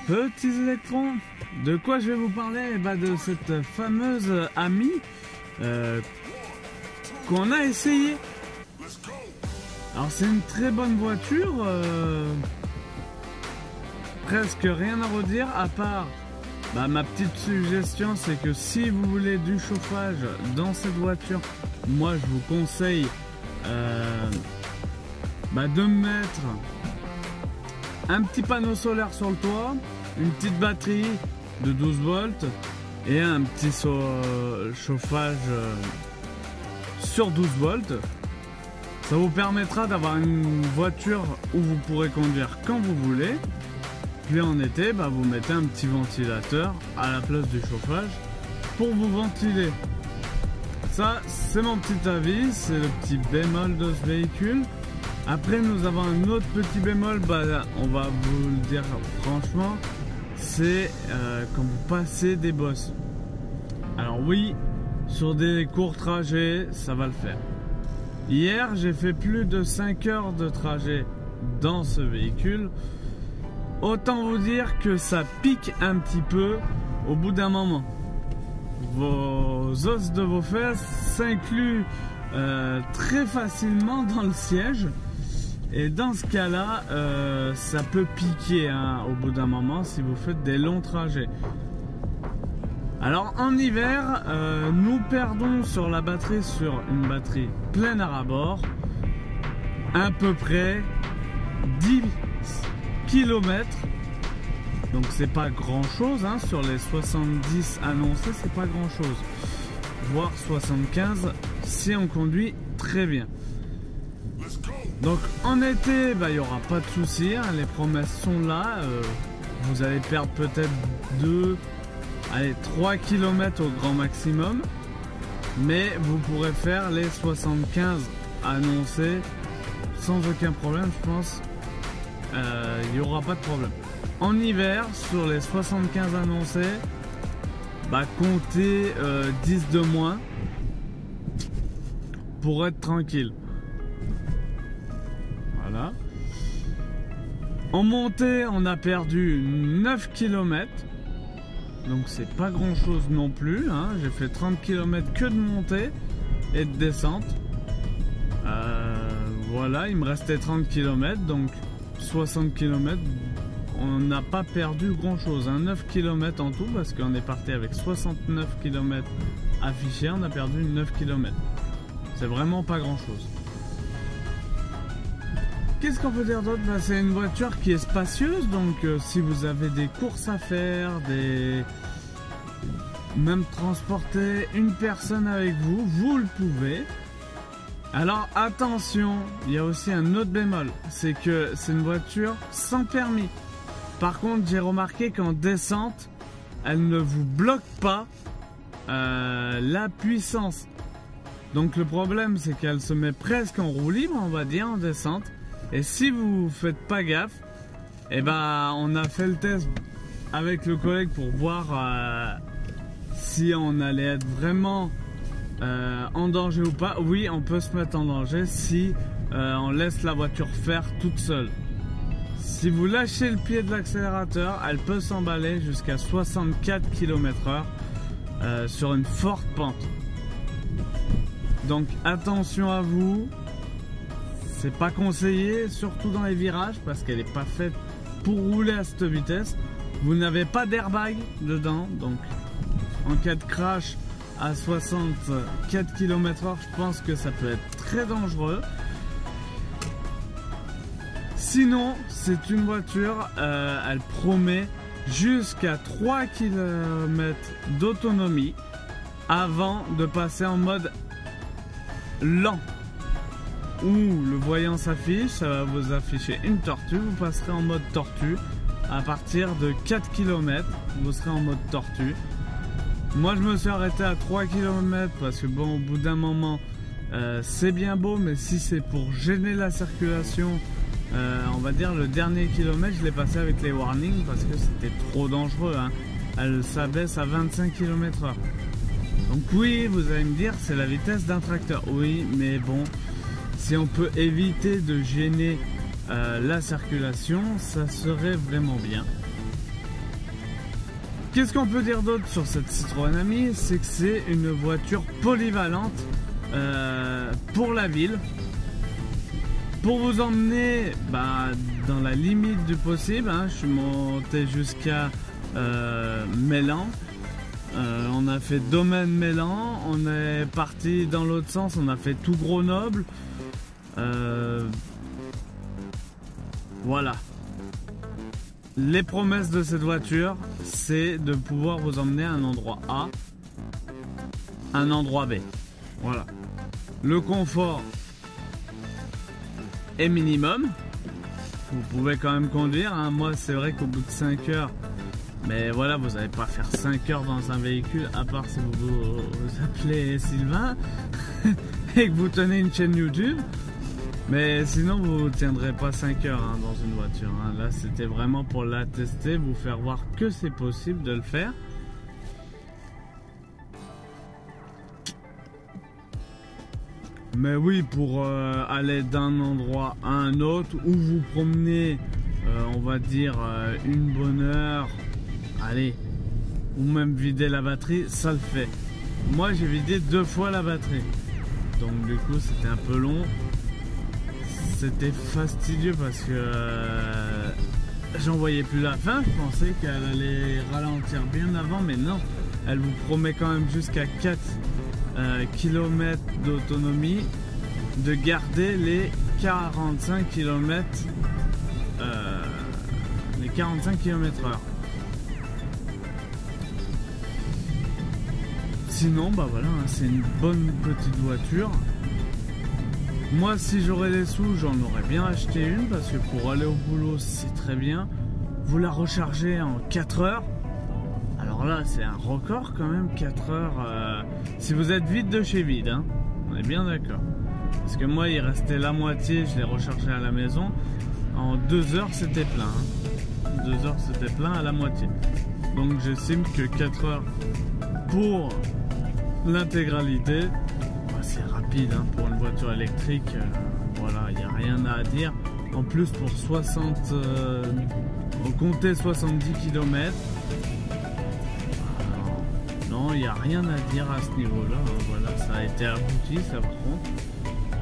Petits électrons, de quoi je vais vous parler? De cette fameuse Ami qu'on a essayé. Alors c'est une très bonne voiture, presque rien à redire à part ma petite suggestion, c'est que si vous voulez du chauffage dans cette voiture, moi je vous conseille de mettre un petit panneau solaire sur le toit, une petite batterie de 12 volts et un petit chauffage sur 12 volts. Ça vous permettra d'avoir une voiture où vous pourrez conduire quand vous voulez. Puis en été, vous mettez un petit ventilateur à la place du chauffage pour vous ventiler. Ça, c'est mon petit avis, c'est le petit bémol de ce véhicule. Après, nous avons un autre petit bémol, on va vous le dire franchement, c'est quand vous passez des bosses. Alors oui, sur des courts trajets, ça va le faire. Hier, j'ai fait plus de 5 heures de trajet dans ce véhicule. Autant vous dire que ça pique un petit peu au bout d'un moment. Vos os de vos fesses s'incluent très facilement dans le siège. Et dans ce cas-là, ça peut piquer au bout d'un moment si vous faites des longs trajets. Alors en hiver, nous perdons sur la batterie, sur une batterie pleine à rabord, à peu près 10 km. Donc c'est pas grand chose, sur les 70 annoncés, c'est pas grand chose. Voire 75 si on conduit très bien. Donc en été, il n'y aura pas de souci, les promesses sont là. Vous allez perdre peut-être 3 km au grand maximum. Mais vous pourrez faire les 75 annoncés sans aucun problème, je pense. Il n'y aura pas de problème. En hiver, sur les 75 annoncés, comptez 10 de moins pour être tranquille. Voilà. En montée, on a perdu 9 km. Donc c'est pas grand chose non plus. J'ai fait 30 km que de montée et de descente. Voilà, il me restait 30 km. Donc 60 km. On n'a pas perdu grand chose. 9 km en tout parce qu'on est parti avec 69 km affichés. On a perdu 9 km. C'est vraiment pas grand chose. Qu'est-ce qu'on peut dire d'autre? C'est une voiture qui est spacieuse, donc si vous avez des courses à faire, même transporter une personne avec vous, vous le pouvez. Alors attention, il y a aussi un autre bémol, c'est que c'est une voiture sans permis. Par contre, j'ai remarqué qu'en descente, elle ne vous bloque pas la puissance. Donc le problème, c'est qu'elle se met presque en roue libre, on va dire, en descente. Et si vous faites pas gaffe, on a fait le test avec le collègue pour voir si on allait être vraiment en danger ou pas. Oui, on peut se mettre en danger si on laisse la voiture faire toute seule. Si vous lâchez le pied de l'accélérateur, elle peut s'emballer jusqu'à 64 km/h sur une forte pente. Donc attention à vous. C'est pas conseillé, surtout dans les virages, parce qu'elle n'est pas faite pour rouler à cette vitesse. Vous n'avez pas d'airbag dedans, donc en cas de crash à 64 km/h, je pense que ça peut être très dangereux. Sinon, c'est une voiture, elle promet jusqu'à 3 km d'autonomie avant de passer en mode lent. Où le voyant s'affiche, ça va vous afficher une tortue, vous passerez en mode tortue. À partir de 4 km, vous serez en mode tortue. Moi je me suis arrêté à 3 km parce que au bout d'un moment, c'est bien beau, mais si c'est pour gêner la circulation, on va dire le dernier kilomètre, je l'ai passé avec les warnings parce que c'était trop dangereux. Elle s'abaisse à 25 km/h. Donc oui, vous allez me dire, c'est la vitesse d'un tracteur. Oui, mais bon... Si on peut éviter de gêner la circulation, ça serait vraiment bien. qu'est-ce qu'on peut dire d'autre sur cette Citroën Ami? C'est que c'est une voiture polyvalente pour la ville. Pour vous emmener dans la limite du possible, hein, je suis monté jusqu'à Mélan. On a fait Domaine Mélan, on est parti dans l'autre sens, on a fait tout Grenoble. Voilà. Les promesses de cette voiture, c'est de pouvoir vous emmener à un endroit A, un endroit B. Voilà. Le confort est minimum. Vous pouvez quand même conduire, hein. Moi, c'est vrai qu'au bout de 5 heures, mais voilà, vous n'allez pas faire 5 heures dans un véhicule, à part si vous appelez Sylvain et que vous tenez une chaîne YouTube. Mais sinon, vous ne tiendrez pas 5 heures hein, dans une voiture. Hein. Là, c'était vraiment pour la tester, vous faire voir que c'est possible de le faire. Mais oui, pour aller d'un endroit à un autre, ou vous promener, on va dire, une bonne heure, allez, ou même vider la batterie, ça le fait. Moi, j'ai vidé 2 fois la batterie. Donc du coup, c'était un peu long. C'était fastidieux parce que j'en voyais plus la fin. Je pensais qu'elle allait ralentir bien avant, mais non. Elle vous promet quand même jusqu'à 4 km d'autonomie de garder les 45 km h. Sinon, voilà, hein, c'est une bonne petite voiture. Moi, si j'aurais les sous, j'en aurais bien acheté une parce que pour aller au boulot, c'est très bien. Vous la rechargez en 4 heures. Alors là, c'est un record quand même, 4 heures. Si vous êtes vide de chez vide, hein, on est bien d'accord. Parce que moi, il restait la moitié, je l'ai rechargé à la maison. En 2 heures, c'était plein. Hein. 2 heures, c'était plein à la moitié. Donc, j'estime que 4 heures pour l'intégralité. C'est rapide hein, pour une voiture électrique, voilà, il n'y a rien à dire. En plus pour 60, compter 70 km, non, il n'y a rien à dire à ce niveau-là. Hein, voilà, ça a été abouti, ça par contre.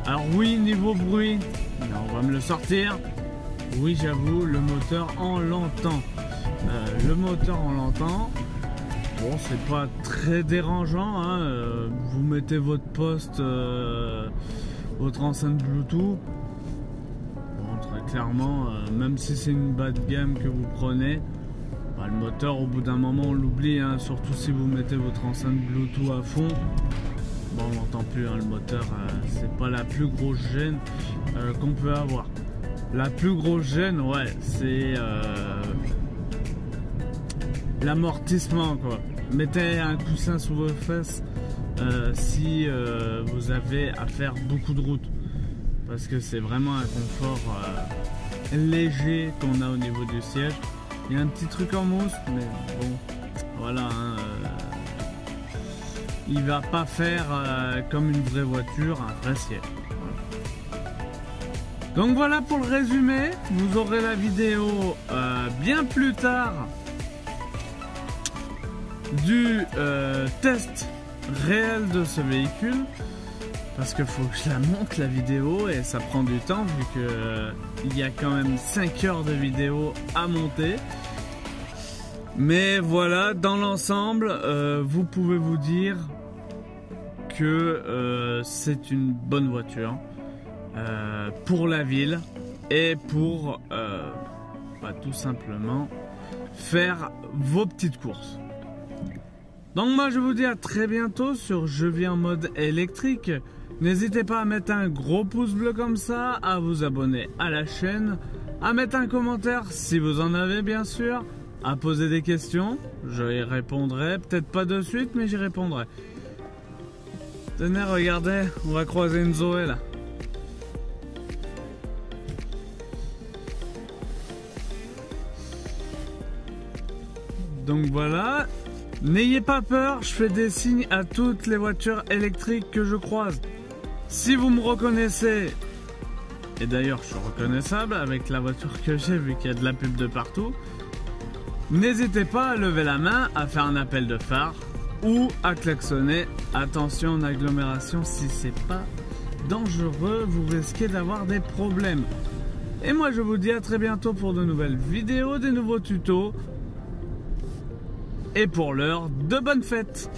Alors oui, niveau bruit, on va me le sortir. Oui, j'avoue, le moteur, on l'entend. Le moteur, on l'entend. Bon, c'est pas très dérangeant, hein. Vous mettez votre poste, votre enceinte Bluetooth. Bon, très clairement, même si c'est une bas de gamme que vous prenez, le moteur au bout d'un moment on l'oublie, hein, surtout si vous mettez votre enceinte Bluetooth à fond. Bon, on n'entend plus hein, le moteur, c'est pas la plus grosse gêne qu'on peut avoir. La plus grosse gêne, ouais, c'est l'amortissement quoi. Mettez un coussin sous vos fesses si vous avez à faire beaucoup de route parce que c'est vraiment un confort léger qu'on a au niveau du siège. Il y a un petit truc en mousse mais bon voilà hein, il va pas faire comme une vraie voiture un vrai siège. Donc voilà pour le résumé, vous aurez la vidéo bien plus tard du test réel de ce véhicule parce qu'il faut que je la monte la vidéo et ça prend du temps vu que il y a quand même 5 heures de vidéo à monter. Mais voilà, dans l'ensemble, vous pouvez vous dire que c'est une bonne voiture pour la ville et pour tout simplement faire vos petites courses. Donc moi je vous dis à très bientôt sur Je vis en mode électrique. N'hésitez pas à mettre un gros pouce bleu comme ça, à vous abonner à la chaîne, à mettre un commentaire si vous en avez bien sûr, à poser des questions, je y répondrai, peut-être pas de suite mais j'y répondrai. Tenez, regardez, on va croiser une Zoé là. Donc voilà, n'ayez pas peur, je fais des signes à toutes les voitures électriques que je croise. Si vous me reconnaissez, et d'ailleurs je suis reconnaissable avec la voiture que j'ai vu qu'il y a de la pub de partout, N'hésitez pas à lever la main, à faire un appel de phare ou à klaxonner. Attention en agglomération, si c'est pas dangereux, vous risquez d'avoir des problèmes. Et moi je vous dis à très bientôt pour de nouvelles vidéos, des nouveaux tutos. Et pour l'heure, de bonnes fêtes!